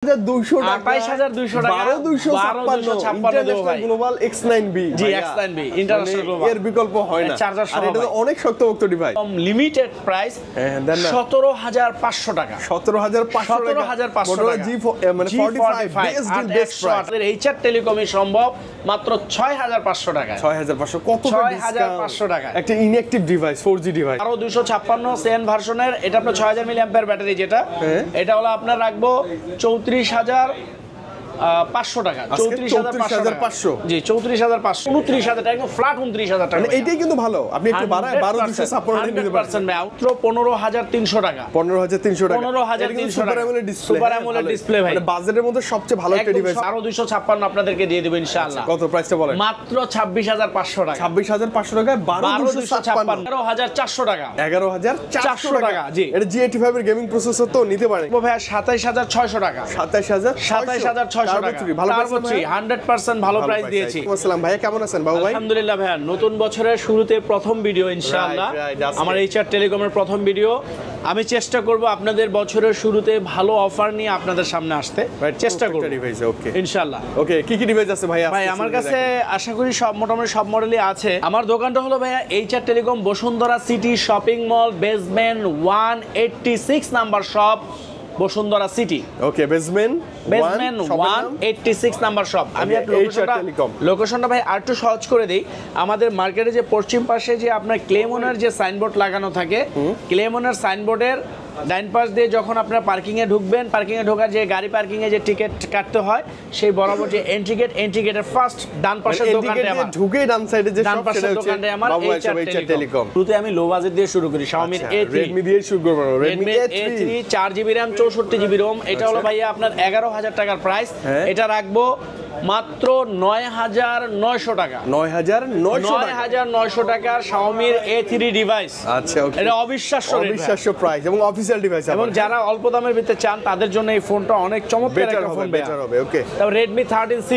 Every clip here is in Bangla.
2,200 টাকা 2,200 টাকা 12,256 ইন্টারন্যাশনাল গ্লোবাল X9B জি X9B ইন্টারন্যাশনাল গ্লোবাল এর বিকল্প হয় না চার্জার সহ আর এটা তো অনেক শক্তপোক্ত ডিভাইস লিমিটেড প্রাইস 17,500 টাকা 17,500 টাকা G মানে 45 best in best price HR টেলিকমই সম্ভব মাত্র 6,500 টাকা 6,500 কত 6,500 টাকা একটা ইনঅ্যাকটিভ ডিভাইস 4G ডিভাইস আরো 256 সেন ভার্সনের এটা আপনার 6000 মিলি অ্যাম্পিয়ার ব্যাটারি যেটা এটা হলো আপনার রাখবো 34,500 টাকা 34,500 জি 34,500 29,000 টাকা একদম ফ্ল্যাট 29,000 টাকা মানে এটাই কিন্তু ভালো আপনি একটু বাড়ায় 12,256 নিতে পারছেন মাত্র 15,300 টাকা 15,300 টাকা 15,300 সুপার টাকা AMOLED display super AMOLED display ভাই মানে বাজেটের মধ্যে সবচেয়ে ভালো একটা ডিভাইস আরো 256 আপনাদেরকে দিয়ে দেব ইনশাআল্লাহ কত প্রাইসটা বলেন মাত্র 26,500 টাকা 26,500 টাকায় 12,256 11,400 টাকা 11,400 টাকা জি এটা G85 এর গেমিং প্রসেসর তো নিতে পারেন ভাই 27,600 টাকা 27,600 টাকা ভালো পাচ্ছি 100% ভালো প্রাইস দিয়েছি আসসালাম ভাইয়া কেমন আছেন বাবু ভাই আলহামদুলিল্লাহ ভাইয়া নতুন বছরের শুরুতে প্রথম ভিডিও ইনশাআল্লাহ আমার এইচআর টেলিকমের প্রথম ভিডিও আমি চেষ্টা করব আপনাদের বছরের শুরুতে ভালো অফার নিয়ে আপনাদের সামনে আসতে চেষ্টা করব ডিভাইস ওকে ইনশাআল্লাহ ওকে কি ডিভাইস আছে ভাইয়া ভাই আমার কাছে আশা করি সব মোটামুটি সব মডেলই আছে আমার দোকানটা হলো ভাইয়া HR telecom Bashundhara City shopping mall basement 186 number shop Bashundhara City okay basement 186 number shop আমি লোকেশনটা ভাই আরেকটু সহজ করে দেই আমাদের মার্কেটে যে পশ্চিম পাশে যে আপনার ক্লেমনের যে সাইনবোর্ড লাগানো থাকে ক্লেমনের সাইনবোর্ডের ডাইন পাশ দিয়ে যখন আপনারা পার্কিং এ ঢুকবেন পার্কিং এ ঢোকার যে গাড়ি পার্কিং এ যে টিকিট কাটতে হয় সেই বরাবর যে এন্ট্রি গেটের ফার্স্ট ডান পাশের দোকানটা আমার ঢুকে ডান সাইডে যে ডান শপ পাশের সেটা হচ্ছে দোকানটা আমার এইচআর টেলিকম শুরুতে আমি লো বাজেট দিয়ে শুরু করি Xiaomi A3 Redmi দিয়ে শুরু করব Redmi A3 4GB RAM 64GB ROM এটা হলো ভাইয়া আপনার 11,000 টাকার প্রাইস এটা রাখবো মাত্র 9,900 টাকা 9,900 টাকার Xiaomi A3 ডিভাইস আচ্ছা ওকে এটা অবিশ্বাস্য প্রাইস এবং অফিশিয়াল ডিভাইস এবং যারা অল্প দামের ভিতরে চান তাদের জন্য এই ফোনটা অনেক চমৎকার একটা ফোন বেটার হবে ওকে তারপর Redmi 13C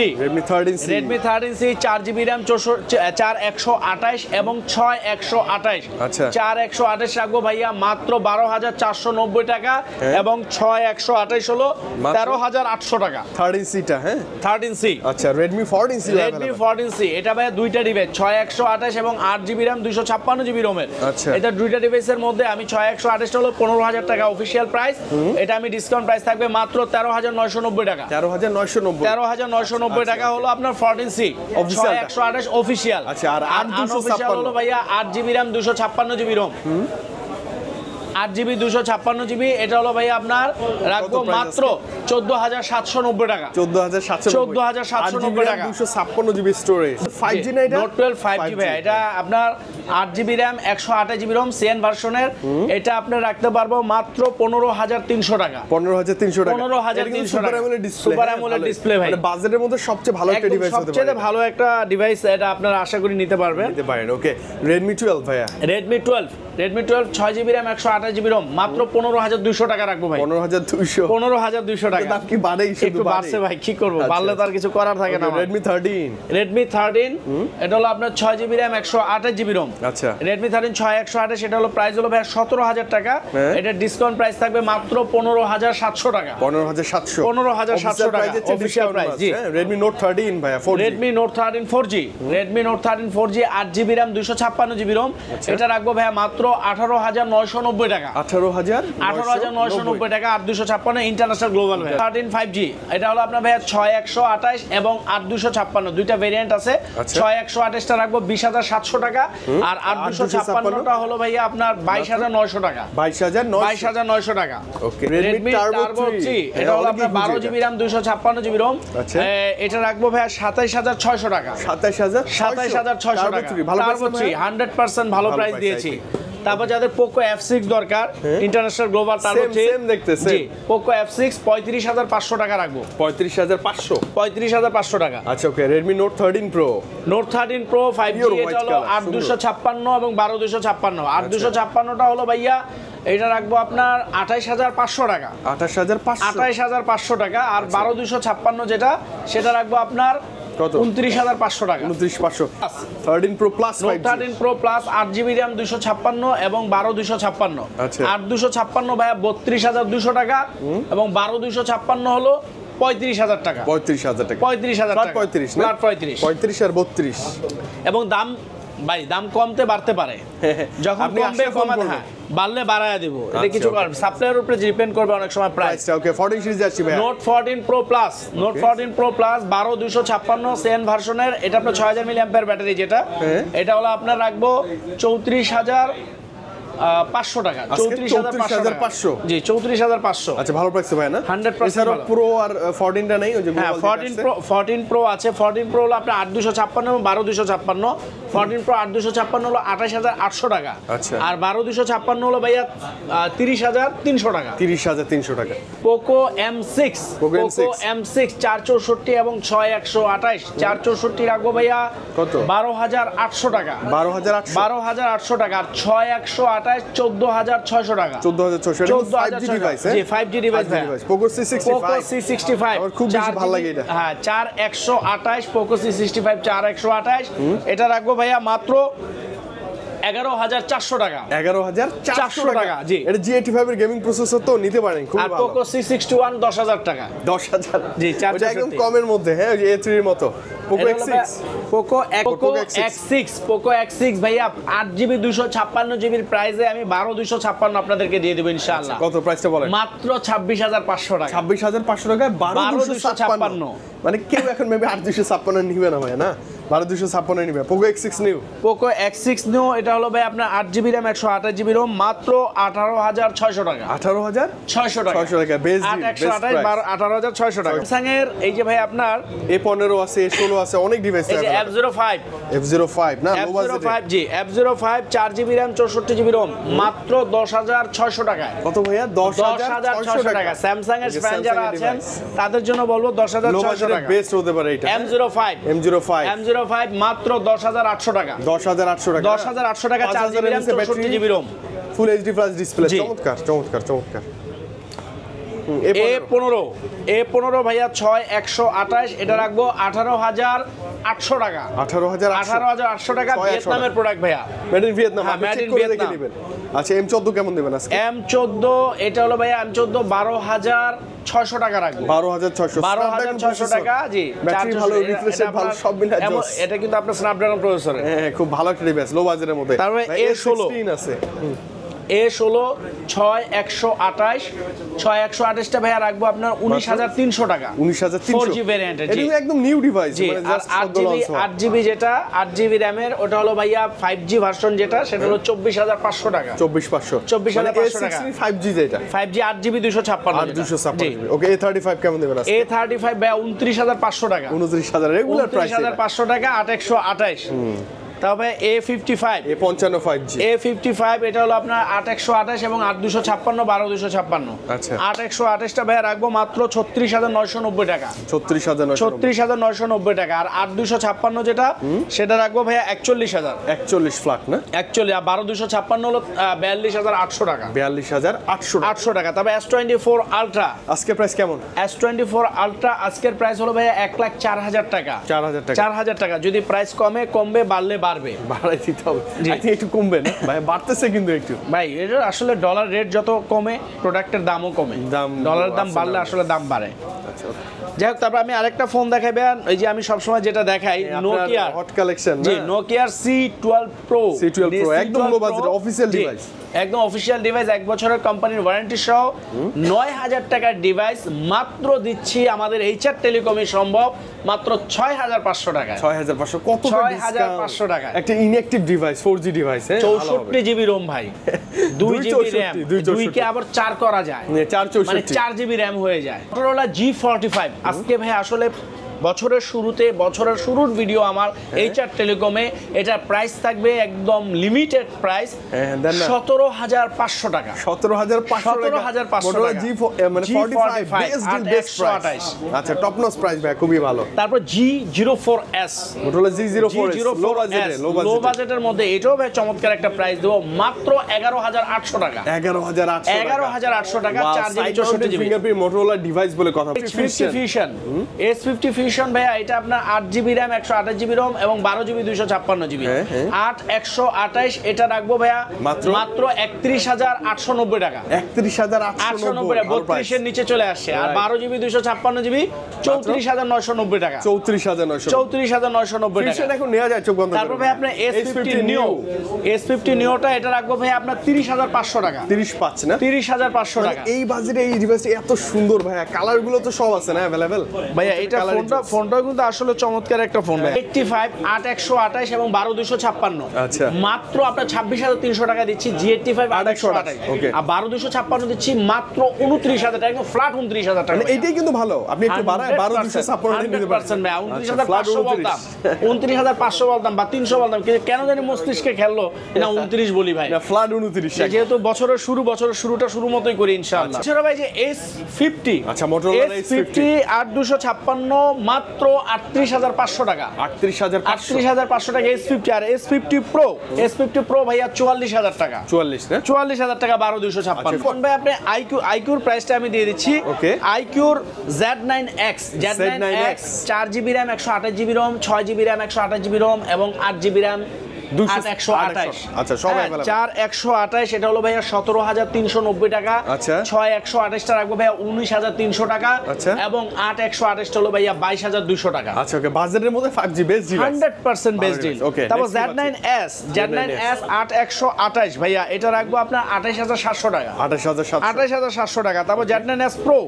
Redmi 13C 4GB RAM 4128 এবং 6128 আচ্ছা 4128 রাখবো ভাইয়া মাত্র 12,490 টাকা এবং 6128 হলো 13,800 টাকা 13C টা হ্যাঁ 13C আচ্ছা Redmi 14C এটা ভাইয়া দুইটা ডিভাইস 6128 এবং 8GB RAM 256GB ROM এর আচ্ছা এটা দুইটা ডিভাইসের মধ্যে আমি 6128 হলো 15,000 টাকা অফিশিয়াল প্রাইস এটা আমি ডিসকাউন্ট প্রাইস থাকবে মাত্র 13,990 টাকা 13,990 টাকা হলো আপনার 14C 6128 অফিশিয়াল আচ্ছা আর 8,256 হলো ভাইয়া 8GB RAM 256GB ROM 8GB 256GB এটা হলো ভাই আপনার রাখবো মাত্র 14,790 টাকা 14,790 টাকা 256GB স্টোরেজ 5G না এটা Note 12 5G ভাই এটা আপনার 8GB RAM 128GB ROM Sen ভার্সনের এটা আপনি রাখতে পারবো মাত্র 15,300 টাকা 15,300 টাকা 15,300 টাকা সুপার অ্যামোলেড ডিসপ্লে ভাই মানে বাজেটের মধ্যে সবচেয়ে ভালো একটা ডিভাইস হতে পারে সবচেয়ে ভালো একটা ডিভাইস এটা আপনারা আশা করি নিতে পারবেন ওকে Redmi 12 ভাইয়া Redmi 12 6GB RAM 128GB ROM মাত্র 15,200 টাকা রাখবো ভাই 15,200 টাকা দাম কি বাড়ে একটু বাড়ছে ভাই কি করব বাড়লে তো আর কিছু করার থাকে না Redmi 13 এটা হলো আপনার 6GB RAM 128GB ROM আচ্ছা Redmi 13 6128 এটা হলো প্রাইস হলো ভাই 17,000 টাকা এটা ডিসকাউন্ট প্রাইস থাকবে মাত্র 15,700 টাকা 15,700 টাকা অফিশিয়াল প্রাইস জি Redmi Note 13 ভাইয়া 4G Redmi Note 13 4G Redmi Note 13 4G 8GB RAM 256GB ROM এটা রাখবো ভাই মাত্র 18,990 টাকা 18,990 টাকা 8,256 ইন্টারন্যাশনাল গ্লোবাল ভাই 13 5G এটা হলো আপনার ভাই 6128 এবং 8,256 দুইটা ভেরিয়েন্ট আছে 6128 টা রাখবো 20,700 টাকা আর 8,256 টা হলো ভাইয়া আপনার 22,900 টাকা 22,900 টাকা ওকে Redmi Turbo 3 এটা হলো আপনার 12GB RAM 256GB ROM এটা রাখবো ভাইয়া 27,600 টাকা 27,600 টাকা Turbo 3 100% ভালো প্রাইস দিয়েছি তারপর যাদের Poco F6 দরকার ইন্টারন্যাশনাল গ্লোবাল Turbo 3 সেম দেখতেছে জি Poco F6 35,500 টাকা রাখবো 35,500 টাকা আচ্ছা ওকে Redmi Note 13 Pro Note 13 Pro 5G এটা হলো 8,256 এবং 12,256 8,256 টা হলো ভাইয়া এটা রাখবো আপনার 28,500 টাকা 28,500 টাকা আর 12,256 যেটা সেটা রাখবো আপনার কত? 29500 টাকা। 29500 13 Pro Plus 5G 13 Pro Plus 8GB RAM 256 এবং 12256 আচ্ছা 8256 ভাইয়া 32200 টাকা এবং 12256 হলো 35000 টাকা। 35000 টাকা 35000 টাকা 35 না 35 আর 32 এবং দাম ভাই দাম কমতে বাড়তে পারে, যখন কমবে কমাতে, হ্যাঁ বাড়লে বাড়ায় দেব, এটা কিছু সাপ্লাইয়ের উপরে ডিপেন্ড করবে অনেক সময় প্রাইস। ওকে 14 সিরিজ যাচ্ছি ভাই। Note 14 Pro Plus, note 14 Pro Plus 12256 সেন ভার্সনের, এটা আপনার 6000 মিলি অ্যাম্পিয়ার ব্যাটারি, যেটা এটা হলো আপনার রাখবো 34500 টাকা। 34500 জি 34500। আচ্ছা ভালো প্রাইস ভাই না 100% ভালো। প্রো আর 14 টা নেই ওই যে হ্যাঁ 14 Pro আছে। 14 Pro হলো আপনার 8256 এবং 12256। 14 Pro 8256 হলো 28800 টাকা। আচ্ছা আর 12256 হলো ভাইয়া 30300 টাকা। 30300 টাকা। Poco M6, Poco M6 464 এবং 6128। 464 রাখবো ভাইয়া কত? 12800 টাকা। 12800 টাকা। আর 6128 14600 টাকা। 14600 5G ডিভাইস। জি 5G ডিভাইস ভাই। Poco C65 Poco C65 আমার খুব বেশি ভালো লাগে এটা। হ্যাঁ 4128 Poco C65 4128 এটা রাখবো ভাইয়া মাত্র 11400 টাকা। 11400 টাকা জি। এটা G85 এর গেমিং প্রসেসর তো নিতে পারেন, খুব ভালো। আর Poco C61 10000 টাকা। 10000 জি 464 এটা একদম কমের মধ্যে, হ্যাঁ ওই A3 এর মতো। Poco X6 Poco X6 ভাইয়া 8GB 256GB এর প্রাইসে আমি 12256 আপনাদেরকে দিয়ে দেব ইনশাআল্লাহ। কত প্রাইসটা বলেন? মাত্র 26500 টাকা। 26500 টাকায় 12256। মানে কেউ এখন মেবি 8256 নিবে না ভাই, না 12256 নিবে। Poco X6 new, Poco X6 new এটা হলো ভাই আপনার 8GB RAM 128GB ROM মাত্র 18600 টাকা। 18600 টাকা। 600 টাকা বেস ডিল, বেস প্রাইস 18600 টাকা। Samsung এর এই যে ভাই আপনার A15 আছে, A16 আছে, অনেক ডিভাইস আছে। F05 না লো বাজেট। F05 জি F05 4GB RAM 64GB ROM মাত্র 10600 টাকায়। কত ভাইয়া? 10600 টাকা। Samsung এর ফ্যান যারা আছেন তাদের জন্য বলবো 10600 টাকা। বেস্ট হতে পারে এটা। M05 মাত্র 10800 টাকা। 10800 টাকা। 10800 টাকা 4GB RAM 64GB ROM full HD plus display. চমৎকার চমৎকার চমৎকার। A15 ভাইয়া 6128 এটা রাখবো 18800 টাকা। 18800 টাকা। ভিয়েতনামের প্রোডাক্ট ভাইয়া, মেড ইন ভিয়েতনাম। হ্যাঁ মেড ইন ভিয়েতনাম। আচ্ছা M14 কেমন দিবেন আজকে? M14 এটা হলো ভাইয়া M14 12600 টাকা রাখবো। 12600 টাকা জি। ব্যাটারি ভালো, রিফ্রেশ রেট ভালো, সব মিলে জোস। এটা কিন্তু আপনার স্ন্যাপড্রাগন প্রসেসর। হ্যাঁ খুব ভালো একটা ডিভাইস লো বাজেটের মধ্যে। তারপরে A16 আছে। A16 6128 টা ভাইয়া রাখবো আপনার 19300 টাকা। 19300 4G ভ্যারিয়েন্টের জি। এটা একদম নিউ ডিভাইস, মানে জাস্ট 8GB যেটা 8GB RAM এর ওটা হলো ভাইয়া 5G ভার্সন যেটা সেটা হলো 24500 টাকা। 24500 টাকা। 5G যেটা 5G 8GB 256 ওকে A35 কেমন দিবেন আজকে? A35 ভাইয়া 29500 টাকা। 29000 রেগুলার প্রাইস। 29500 টাকা 8128। তবে A55 5G A55 এটা হলো আপনার 8128 এবং 8256 12256। আচ্ছা 8128 টা ভাইয়া রাখবো মাত্র 36990 টাকা। 36990 টাকা। আর 8256 যেটা সেটা রাখবো ভাইয়া 41000। 41 ফ্ল্যাট না 41 আর 12256 হলো 42800 টাকা। 42800 টাকা। তবে S24 আলট্রা আজকে প্রাইস কেমন? S24 আলট্রা আজকের প্রাইস হলো ভাইয়া 1,04,000 টাকা। 4000 টাকা। যদি প্রাইস কমবে বাড়লে বাড়াই দিতে হবে। একটু কমবে না ভাই? বাড়তেছে কিন্তু একটু ভাই। এটা আসলে ডলার রেট যত কমে প্রোডাক্টের দামও কমে। ডলারের দাম বাড়লে আসলে দাম বাড়ে। আচ্ছা যাই হোক, তারপর আমি আরেকটা ফোন দেখাবেন। এই যে আমি সবসময় যেটা দেখাই নোকিয়া হট কালেকশন। জি নোকিয়ার C12 Pro। একদম লো বাজেট অফিশিয়াল ডিভাইস। একদম অফিশিয়াল ডিভাইস, 1 বছরের কোম্পানির ওয়ারেন্টি সহ 9000 টাকার ডিভাইস মাত্র দিচ্ছি আমাদের এইচআর টেলিকমে সম্ভব মাত্র 6500 টাকা। 6500 কত? 6500 টাকা। একটা inactive device 4G device. 64GB ROM ভাই, 2GB RAM, 2 কে আবার 4 করা যায়, 464 মানে 4GB RAM হয়ে যায়। Motorola G45 আজকে ভাই আসলে বছরের শুরুর ভিডিও আমার এইচআর টেলিকমে। এটার প্রাইস থাকবে একদম লিমিটেড প্রাইস 17500 টাকা। 17500 টাকা। G মানে 45 বেস্ট প্রাইস। আচ্ছা টপ নচ প্রাইস ভাই, খুবই ভালো। তারপর G04s Motorola G04s লো বাজেটের মধ্যে এটাও ভাই চমৎকার একটা প্রাইস দেব মাত্র 11800 টাকা। 11800 টাকা। 4GB 64GB fingerprint Motorola device বলে কথা। S50 Fusion ফিউশন ভাইয়া এটা আপনার 8GB RAM 128GB ROM এবং 12GB 256GB 8128 এটা রাখবো ভাইয়া মাত্র 31890 টাকা। 31890 32 এর নিচে চলে আসছে। আর 12GB 256GB 34990 টাকা। 34990 টাকা এখন নেওয়া যায় চোখ বন্ধ করে। তারপর ভাই আপনার S50 নিওটা এটা রাখবো ভাই আপনার 30500 টাকা। 35 না 30500 টাকা। এই বাজেটে এই ডিভাইসটা এত সুন্দর ভাইয়া, কালার গুলো তো সব আছে না अवेलेबल ভাইয়া। এটা ফোনটা কিন্তু আসলে চমৎকার একটা ফোন ভাই। 85 8128 এবং 12256 আচ্ছা মাত্র আপনার 26300 টাকা দিচ্ছি। G85 8128 ওকে। আর 12256 দিচ্ছি মাত্র 29000 টাকা, একদম ফ্ল্যাট 29000 টাকা। এইটাই কিন্তু ভালো, আপনি একটু বাড়ায় 12256 নিতে পারছেন ভাই। 29500 বলতাম, 29500 বলতাম বা 300 বলতাম, কিন্তু কেন জানি মস্তিষ্কে খেললো না 29 বলি ভাই। না ফ্ল্যাট 29 যেহেতু বছরের শুরুটা শুরু মতোই করি ইনশাআল্লাহ। এছাড়া ভাই যে S50 আচ্ছা Motorola S50 8256 মাত্র 38500 টাকা। 38500 টাকা S50। আর S50 Pro ভাইয়া 44000 টাকা। 44 না 44000 টাকা 12256। কোন ভাই আপনি আইকিউর প্রাইসটা আমি দিয়ে দিচ্ছি। আইকিউর Z9X 4GB RAM 128GB ROM 6GB RAM 128GB ROM এবং 8GB RAM 828। আচ্ছা সব अवेलेबल। 4128 এটা হলো ভাইয়া 17390 টাকা। আচ্ছা 6128 টা রাখবো ভাইয়া 19300 টাকা। আচ্ছা এবং 8128 টা হলো ভাইয়া 22200 টাকা। আচ্ছা ওকে, বাজেটের মধ্যে 5G best device 100% best deal. Okay. তারপর Z9S 8128 ভাইয়া এটা রাখবো আপনার 28700 টাকা। 28700 টাকা। তারপর Z9S Pro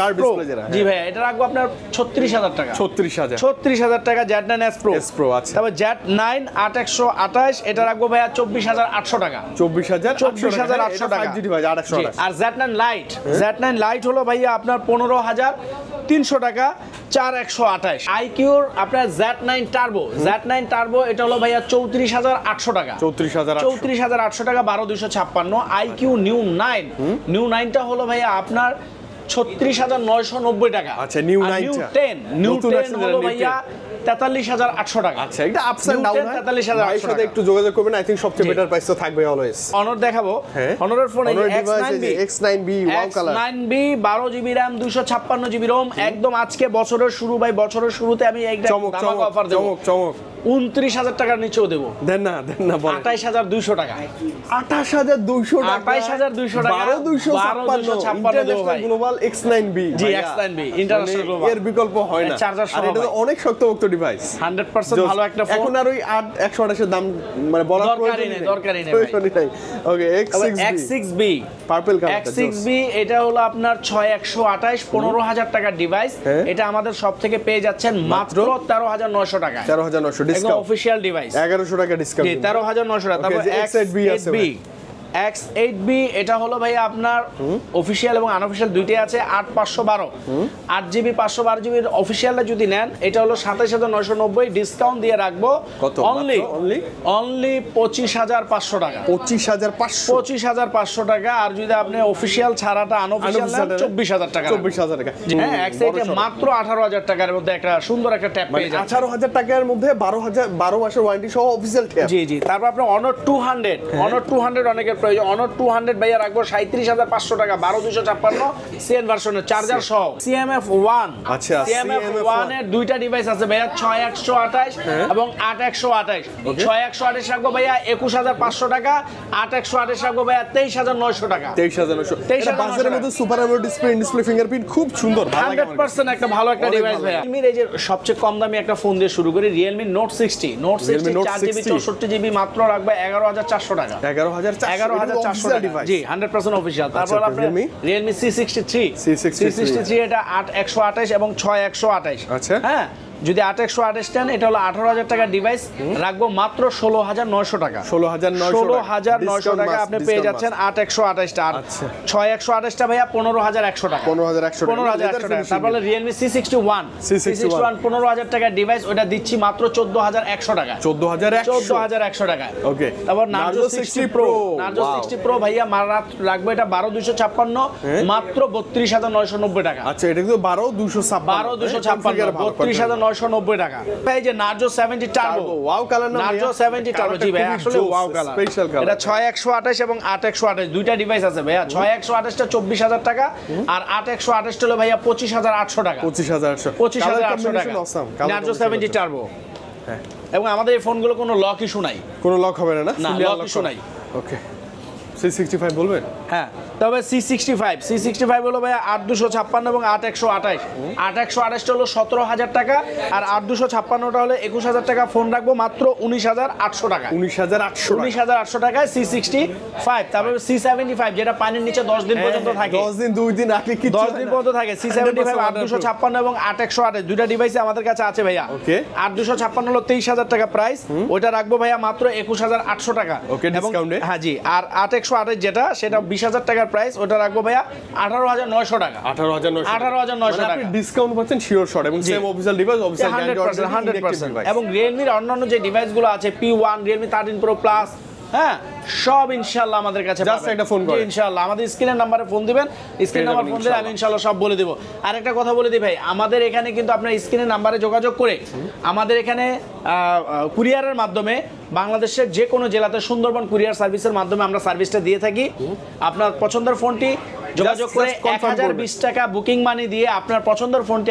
কার ডিসপ্লে যেটা, জি ভাইয়া এটা রাখবো আপনার 36000 টাকা। 36000 টাকা Z9S Pro। আচ্ছা তারপর Z9 8128 এটা রাখবো ভাইয়া 24800 টাকা। 24800 টাকা 5G ডিভাইস 828। আর Z9 Lite হলো ভাইয়া আপনার 15300 টাকা 4128। আইকিউর আপনার Z9 Turbo এটা হলো ভাইয়া 34800 টাকা। 34800 টাকা 12256। আইকিউ নিউ 9টা হলো ভাইয়া আপনার 36990 টাকা। আচ্ছা নিউ 10 হলো ভাইয়া 43800 টাকা। আচ্ছা এটা আপস এন্ড ডাউন হয়। 43800 সাথে একটু যোগাযোগ করবেন, আই থিং সবচেয়ে বেটার প্রাইস তো থাকবে অলওয়েজ। অনর দেখাবো। অনরের ফোন এই X9B wow colour. X9B 12GB RAM 256GB ROM একদম আজকে বছরের শুরু ভাই, বছরের শুরুতে আমি একটা ধামাকা অফার দেব। চমক 29000 টাকার নিচেও দেব। দেন না বলেন 28200 টাকা। 28200 টাকা 28200 টাকা 12256 দেব ভাই। গ্লোবাল X9B জি X9B ইন্টারন্যাশনাল গ্লোবাল, এর বিকল্প হয় না। আর এটা তো অনেক শক্তপোক্ত ডিভাইস 100% ভালো একটা ফোন। এখন আর ওই 128 এর দাম মানে বলার দরকারই নেই ভাই। ওকে X6B পার্পল কালার। X6B এটা হলো আপনার 6128 15000 টাকার ডিভাইস। এটা আমাদের সব থেকে পেয়ে যাচ্ছেন মাত্র 13900 টাকা। 13900 ডিসকাউন্ট, অফিশিয়াল ডিভাইস 1100 টাকা ডিসকাউন্ট। 13900 টাকা। তারপর X8B আছে ভাই। X8B এটা হলো ভাই আপনার অফিশিয়াল এবং আনঅফিশিয়াল দুইটাই আছে। 8512 8GB 512GB অফিশিয়ালটা যদি নেন এটা হলো 27990, ডিসকাউন্ট দিয়ে রাখবো অনলি 25500 টাকা। 25500 টাকা। আর যদি আপনি অফিশিয়াল ছাড়াটা আনঅফিশিয়াল নেন 24000 টাকা। 24000 টাকা। হ্যাঁ X8 এ মাত্র 18000 টাকার মধ্যে একটা সুন্দর একটা ট্যাব পেয়ে যাবেন। 18000 টাকার মধ্যে 12 মাসের ওয়ারেন্টি সহ অফিশিয়াল ট্যাব। জি তারপর আপনি Honor 200 অনেকের প্রয়োজন। Honor 200 ভাইয়া রাখবো 37500 টাকা 12256 সিএন ভার্সনের চার্জার সহ। CMF1 আচ্ছা CMF1 এর দুইটা ডিভাইস আছে ভাইয়া 6128 এবং 8128। 6128 রাখবো ভাইয়া 21500 টাকা, 8128 রাখবো ভাইয়া 23900 টাকা। 23900 এটা বাজারের মধ্যে সুপার অ্যামোলেড ডিসপ্লে ফিঙ্গারপ্রিন্ট খুব সুন্দর, 100% একটা ভালো একটা ডিভাইস ভাইয়া। Realme এই যে সবচেয়ে কম দামি একটা ফোন দিয়ে শুরু করি, Realme Note 60 4GB 64GB মাত্র রাখবে 11400 টাকা। 11400 টাকা জি 100% অফিশিয়াল। তারপর আপনার Realme C63 এটা 8128 এবং 6128। আচ্ছা হ্যাঁ যদি 8128 নেন এটা হলো 18000 টাকার ডিভাইস, রাখবো মাত্র 16900 টাকা। 16900 টাকা আপনি পেয়ে যাচ্ছেন 8128 টা। আর 6128 টা ভাইয়া 15100 টাকা। 15100 টাকা। তারপর Realme C61 15000 টাকার ডিভাইস, ওটা দিচ্ছি মাত্র 14100 টাকা। 14100 টাকা। ওকে। তারপর Narzo 60 Pro ভাইয়া রাখবো এটা 12256 মাত্র 32990 টাকা। আচ্ছা এটা কিন্তু 12256 32990 990 টাকা। ভাই যে নার্জো 70 টার্বো, ওয়াও কালার না নার্জো 70 টার্বো, জি ভাই আসলে ওয়াও কালার, স্পেশাল কালার। এটা 6128 এবং 8128 দুইটা ডিভাইস আছে ভাইয়া। 6128 টা 24000 টাকা আর 8128 হলো ভাইয়া 25800 টাকা। 25800 টাকা নার্জো 70 টার্বো। হ্যাঁ, এবং আমাদের এই ফোনগুলো কোনো লক ইস্যু নাই, কোনো লক হবে না, না লক ইস্যু নাই। ওকে, C65 বলবেন? হ্যাঁ, তবে C65 হলো ভাই 8256 এবং 8128। 8128 হলো 17000 টাকা আর 8256টা হলো 21000 টাকা। ফোন রাখবো মাত্র 19800 টাকা। 19800 টাকায় C65। তারপরে C75 যেটা পানির নিচে 10 দিন পর্যন্ত থাকে, 10 দিন 2 দিন আগে কি 10 দিন পর্যন্ত থাকে। C75 8256 এবং 8128 দুইটা ডিভাইসে আমাদের কাছে আছে ভাইয়া। ওকে, 8256 হলো 23000 টাকা প্রাইস, ওটা রাখবো ভাইয়া মাত্র 21800 টাকা। ওকে, ডিসকাউন্টে। হ্যাঁ জি, আর 8128 যেটা সেটা 20000 টাকার প্রাইস, ওটা রাখবো ভাইয়া 18900 টাকা। 18900 টাকা আপনি ডিসকাউন্ট পাচ্ছেন শিওর শট এবং সেম অফিশিয়াল ডিভাইস, অফিশিয়াল 100%। এবং রিয়েলমির অন্যান্য যে ডিভাইসগুলো আছে P1, Realme 13 Pro Plus, হ্যাঁ সব ইনশাআল্লাহ আমাদের কাছে জাস্ট একটা ফোন করে ইনশাআল্লাহ আমাদের স্ক্রিনের নম্বরে ফোন দিবেন, স্ক্রিন নাম্বার ফোন দিলে আমি ইনশাআল্লাহ সব বলে দেব। আরেকটা কথা বলে দিই ভাই, আমাদের এখানে কিন্তু আপনার স্ক্রিনের নাম্বারে যোগাযোগ করে আমাদের এখানে কুরিয়ারের মাধ্যমে বাংলাদেশের যে কোনো জেলাতে সুন্দরবন কুরিয়ার সার্ভিসের মাধ্যমে আমরা সার্ভিসটা দিয়ে থাকি। আপনার পছন্দের ফোনটি যোগাযোগ করে 1020 টাকা বুকিং মানি দিয়ে আপনার পছন্দের ফোনটি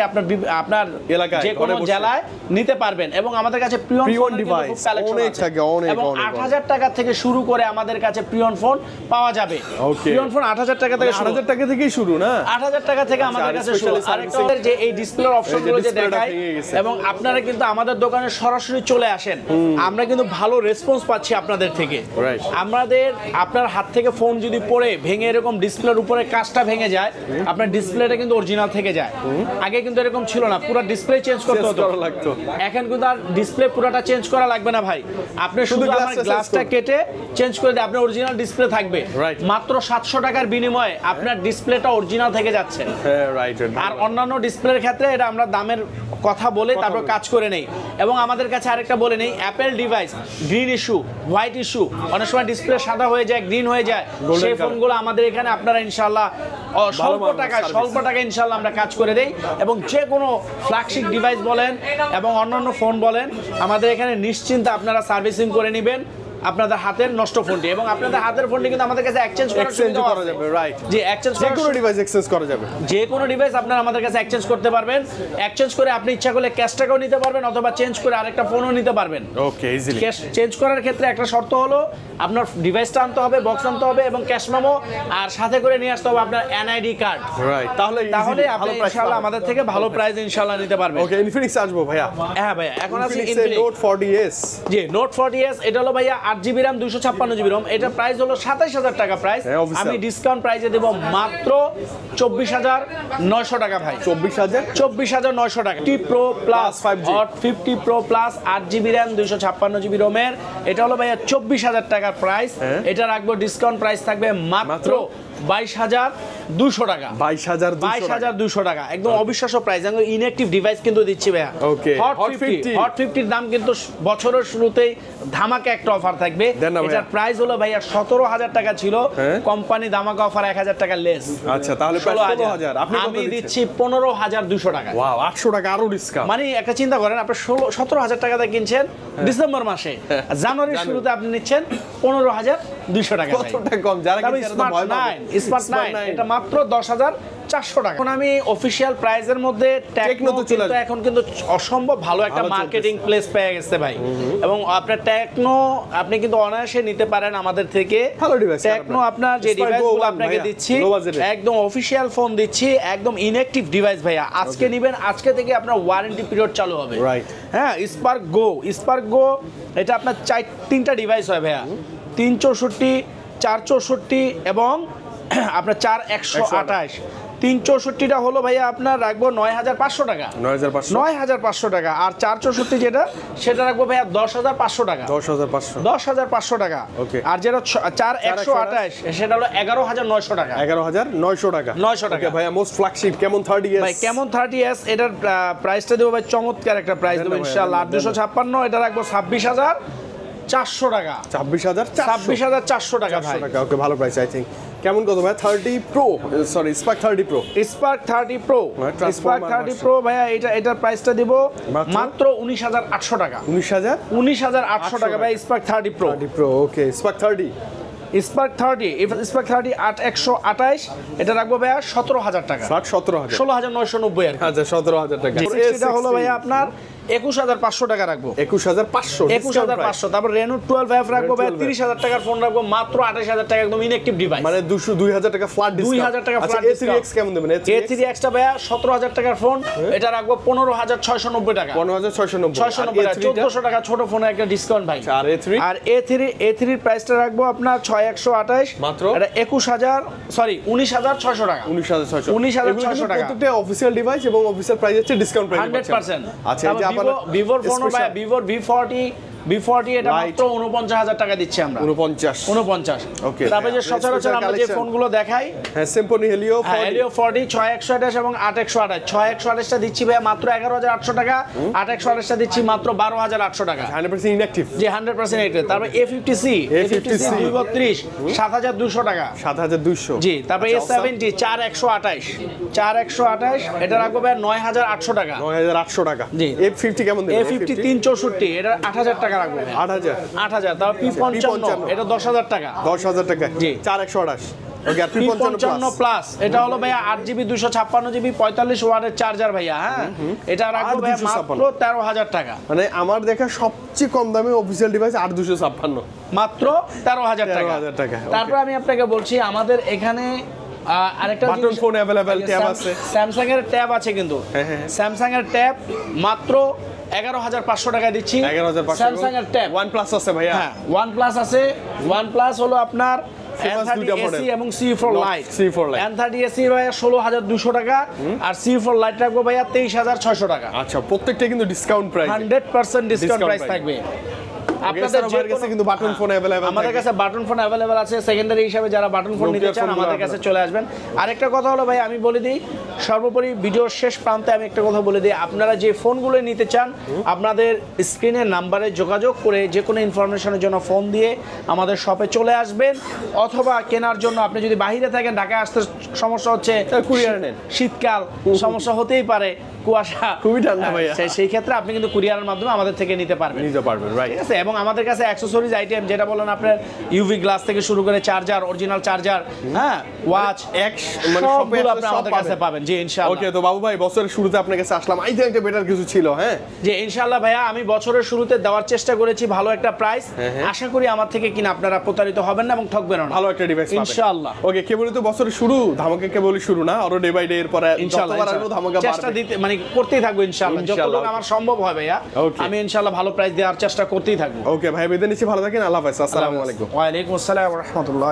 আপনার এলাকায় যে কোনো জেলায় নিতে পারবেন। এবং আমাদের কাছে প্রিয়ন ডিভাইস অনেক থাকে, এবং 8000 টাকা থেকে শুরু করে আমাদের কাছে প্রিয়ন ফোন পাওয়া যাবে। প্রিয়ন ফোন 8000 টাকা থেকে 8000 টাকা থেকেই শুরু না, 8000 টাকা থেকে আমাদের কাছে শুরু। আরেকটা যে এই ডিসপ্লের অপশনগুলো যে দেখায়, এবং আপনারা কিন্তু আমাদের দোকানে সরাসরি চলে আসেন, আমরা কিন্তু ভালো রেসপন্স পাচ্ছি আপনাদের থেকে। আপনার হাত থেকে ফোন যদি পড়ে ভেঙে এরকম ডিসপ্লের উপরে কাচটা ভেঙে যায়, আপনার ডিসপ্লেটা কিন্তু অরিজিনাল থেকে যায়। আগে কিন্তু এরকম ছিল না, পুরো ডিসপ্লে চেঞ্জ করতে হতো, এখন কিন্তু আর ডিসপ্লে পুরোটা চেঞ্জ করা লাগবে না ভাই। আপনি শুধু আমার গ্লাসটা কেটে চেঞ্জ করে দিয়ে আপনার অরিজিনাল ডিসপ্লে থাকবে। মাত্র 700 টাকার বিনিময়ে আপনার ডিসপ্লেটা অরিজিনাল থেকে যাচ্ছে। আর অন্যান্য ডিসপ্লের ক্ষেত্রে এটা আমরা দামের কথা বলে তারপর কাজ করে নেই। এবং আমাদের কাছে আরেকটা বলে নেই, Apple device green issue, white issue, অনেক সময় ডিসপ্লে সাদা হয়ে যায়, গ্রিন হয়ে যায়, সেই ফোনগুলো আমাদের এখানে আপনারা ইনশাআল্লাহ স্বল্প টাকায় ইনশাআল্লাহ আমরা কাজ করে দেই। এবং যে কোনো ফ্ল্যাগশিপ ডিভাইস বলেন এবং অন্যান্য ফোন বলেন, আমাদের এখানে নিশ্চিন্তে আপনারা সার্ভিসিং করে নেবেন আপনাদের হাতের নষ্ট ফোনটি। এবং আপনাদের হাতের ফোনটি কিন্তু আমাদের কাছে এক্সচেঞ্জ করা যাবে। রাইট, জি, এক্সচেঞ্জ যে কোনো ডিভাইস এক্সচেঞ্জ করা যাবে, যে কোনো ডিভাইস আপনারা আমাদের কাছে এক্সচেঞ্জ করতে পারবেন। এক্সচেঞ্জ করে আপনি ইচ্ছা করলে ক্যাশ টাকাও নিতে পারবেন অথবা চেঞ্জ করে আরেকটা ফোনও নিতে পারবেন। ওকে, ইজিলি। ক্যাশ চেঞ্জ করার ক্ষেত্রে একটা শর্ত হলো আপনার ডিভাইসটা আনতে হবে, বক্স আনতে হবে এবং ক্যাশ মেমো, আর সাথে করে নিয়ে আসতে হবে আপনার এনআইডি কার্ড। রাইট, তাহলে আপনি ইনশাআল্লাহ আমাদের থেকে ভালো প্রাইস ইনশাআল্লাহ নিতে পারবেন। ওকে, ইনফিনিক্স আসবো ভাইয়া। হ্যাঁ ভাইয়া, এখন আছে ইনফিনিক্স নোট 40s। জি, নোট 40s, এটা হলো ভাইয়া 8GB RAM 256GB ROM, এটা প্রাইস হলো 27000 টাকা প্রাইস। আমি ডিসকাউন্ট প্রাইসে দেব মাত্র 24900 টাকা ভাই। 24900 টাকা। 50 Pro Plus 50 Pro Plus 8GB RAM 256GB ROM এর, এটা হলো ভাইয়া 24000 টাকার প্রাইস। এটা রাখবো ডিসকাউন্ট প্রাইস থাকবে মাত্র 22200 টাকা। 22200 টাকা, একদম অবিশ্বাস্য প্রাইস। একদম ইনঅ্যাকটিভ ডিভাইস কিন্তু দিচ্ছি ভাইয়া। হট 50 দাম কিন্তু বছরের শুরুতেই ধামাকা একটা অফার থাকবে। এটার প্রাইস হলো ভাইয়া 17000 টাকা ছিল, কোম্পানি ধামাকা অফার 1000 টাকা লেস। আচ্ছা, তাহলে 16000 আমি দিচ্ছি 15200 টাকা। ওয়াও, 800 টাকা আরো ডিসকাউন্ট। মানে একটা চিন্তা করেন, আপনি 17000 টাকা দিয়ে কিনছেন ডিসেম্বর মাসে, জানুয়ারির শুরুতে আপনি নিচ্ছেন 15200 টাকা। কতটা কম? যারা স্মার্ট 9 এটা মাত্র 10400 টাকা। এখন আমি অফিশিয়াল প্রাইসের মধ্যে টেকনো তো চলে, এখন কিন্তু অসম্ভব ভালো একটা মার্কেটিং প্লেস পেয়ে গেছে ভাই। এবং আপনার টেকনো আপনি কিন্তু অনায়াসে নিতে পারেন আমাদের থেকে। ভালো ডিভাইস টেকনো, আপনার যে ডিভাইসগুলো আপনাকে দিচ্ছি একদম অফিশিয়াল ফোন দিচ্ছি, একদম ইনঅ্যাকটিভ ডিভাইস ভাইয়া। আজকে নেবেন, আজকে থেকে আপনার ওয়ারেন্টি পিরিয়ড চালু হবে। রাইট, হ্যাঁ। স্পার্ক গো এটা আপনার 3টা ডিভাইস হয় ভাইয়া, 364, 464 এবং আপনার 4128। 364টা হলো ভাইয়া আপনার রাখবো 9500 টাকা। 9500 টাকা। আর 464 যেটা সেটা রাখবো ভাইয়া 10500 টাকা। 10500 টাকা। আর যেটা 4128 সেটা হলো 11900 টাকা। 11900 টাকা। 900 টাকা ভাইয়া। মোস্ট ফ্ল্যাগশিপ কেমন 30s ভাই, কেমন 30s এটার প্রাইসটা দেবো ভাই, চমৎকার একটা প্রাইস দেবো ইনশাআল্লাহ। 8256 এটা রাখবো 26400 টাকা। 26400 টাকা ভাই। ওকে, ভালো প্রাইস আই থিংক। কেমন কত ভাই 30 pro sorry spark 30 pro spark 30 pro spark 30 pro ভাইয়া এটার প্রাইসটা দিব মাত্র 19800 টাকা 19800 টাকা ভাই স্পার্ক 30 প্রো ওকে স্পার্ক 30 স্পার্ক 30 স্পার্ক 30 8128 এটা রাখবো ভাইয়া 17000 টাকা 17000 16990 আর আচ্ছা 17000 টাকা এটা হলো ভাইয়া আপনার 21500 টাকা রাখবো 21500 তারপর রেনো 12 রাখবো ভাই 30000 টাকার ফোন রাখবো মাত্র 28000 টাকা একদম ইনঅ্যাক্টিভ ডিভাইস মানে 2000 টাকা ফ্ল্যাট ডিসকাউন্ট 2000 টাকা ফ্ল্যাট A3X কেমন দেবেন A3X টা ভাইয়া 17000 টাকার ফোন এটা রাখবো 15690 টাকা 15690 1400 টাকা ছোট ফোনে একটা ডিসকাউন্ট ভাই আর A3 এর প্রাইসটা রাখবো আপনার 6128 মাত্র এটা 19600 টাকা 19600 টাকা প্রত্যেকটা অফিশিয়াল ডিভাইস এবং অফিশিয়াল প্রাইস হচ্ছে ডিসকাউন্ট প্রাইস 100% আচ্ছা এই যে ভিভোর ফোন ভাই ভিভোর V40 এটা মাত্র 49000 টাকা দিচ্ছি আমরা 49 ওকে তারপরে যে সচরাচর আমরা যে ফোনগুলো দেখাই হ্যাঁ সিম্ফনি হেলিও 40 6128 এবং 8128 6128 টা দিচ্ছি ভাই মাত্র 11800 টাকা 8128 টা দিচ্ছি মাত্র 12800 টাকা 100% ইনঅ্যাক্টিভ জি 100% অ্যাক্টিভ তারপর A50C 232 7200 টাকা 7200 জি তারপর A70 4128 এটা রাখবো ভাই 9800 টাকা 9800 টাকা জি A50 কেমন দেবেন A50 364 এটা 8000 টাকা রাখবো 8000 তারপর P55 এটা 10000 টাকা 10000 টাকা জি 4128 ওকে আর P55 প্লাস এটা হলো ভাইয়া 8GB 256GB 45 ওয়াটের চার্জার ভাইয়া হ্যাঁ এটা রাখবো ভাইয়া মাত্র 13000 টাকা মানে আমার দেখা সবচেয়ে কম দামে অফিশিয়াল ডিভাইস 8256 মাত্র 13000 টাকা তারপর আমি আপনাকে বলছি আমাদের এখানে আরেকটা বাটন ফোন अवेलेबल ট্যাব আছে স্যামসাং এর ট্যাব আছে কিন্তু স্যামসাং এর ট্যাব মাত্র 11500 টাকা দিচ্ছি 11500 স্যামসাং এর ট্যাব OnePlus আছে ভাইয়া হ্যাঁ OnePlus আছে OnePlus হলো আপনার N30AC এবং C4 Lite N30AC ভাইয়া 16200 টাকা আর C4 Lite রাখবো ভাইয়া 23600 টাকা আচ্ছা প্রত্যেকটা কিন্তু ডিসকাউন্ট প্রাইস 100% ডিসকাউন্ট প্রাইস থাকবে আপনাদের কাছে কিন্তু বাটন ফোন अवेलेबल আমাদের কাছে বাটন ফোন अवेलेबल আছে সেকেন্ডারি হিসেবে যারা বাটন ফোন নিতে চান আমাদের কাছে চলে আসবেন আরেকটা কথা হলো ভাই আমি বলে দিই সর্বোপরি ভিডিওর শেষ প্রান্তে আমি একটা কথা বলে দিই আপনারা যে ফোনগুলো নিতে চান আপনাদের স্ক্রিনের নম্বরে যোগাযোগ করে যে কোনো ইনফরমেশনের জন্য ফোন দিয়ে আমাদের শপে চলে আসবেন অথবা কেনার জন্য আপনি যদি বাইরে থাকেন ঢাকায় আসতে সমস্যা হচ্ছে কুরিয়ার নেন শীতকাল সমস্যা হতেই পারে কুয়াশা খুবই ঠান্ডা ভাইয়া সেই ক্ষেত্রে আপনি কিন্তু কুরিয়ারের মাধ্যমে আমাদের থেকে নিতে পারবেন রাইট ঠিক আছে এবং আমাদের কাছে অ্যাকসেসরিজ আইটেম যেটা বলেন আপনার ইউভি গ্লাস থেকে শুরু করে চার্জার অরিজিনাল চার্জার হ্যাঁ ওয়াচ মানে সবগুলো আপনি আমাদের কাছে পাবেন জি ইনশাআল্লাহ ওকে তো বাবু ভাই বছরের শুরুতে আপনার কাছে আসলাম আই থিংক একটা বেটার কিছু ছিল হ্যাঁ জি ইনশাআল্লাহ ভাইয়া আমি বছরের শুরুতে দেওয়ার চেষ্টা করেছি ভালো একটা প্রাইস আশা করি আমার থেকে কিনা আপনারা প্রতারিত হবেন না এবং ঠকবেন না ভালো একটা ডিভাইস পাবেন ইনশাআল্লাহ ওকে কেবলই তো বছরের শুরু ধামাকা কেবলই শুরু না আরো ডে বাই ডে এর পরে যতবার আসবো ধামাকা বাড়বে চেষ্টা দিতে মানে করতেই থাকবো ইনশাআল্লাহ যতটুকু আমার সম্ভব হয় ভাইয়া আমি ইনশাআল্লাহ ভালো প্রাইস দেওয়ার চেষ্টা করতেই থাকবো ওকে ভাই বিদায় নিচ্ছি ভালো থাকেন আল্লাহ হাফেজ আসসালামু আলাইকুম ওয়া আলাইকুম আসসালাম ওয়া রাহমাতুল্লাহ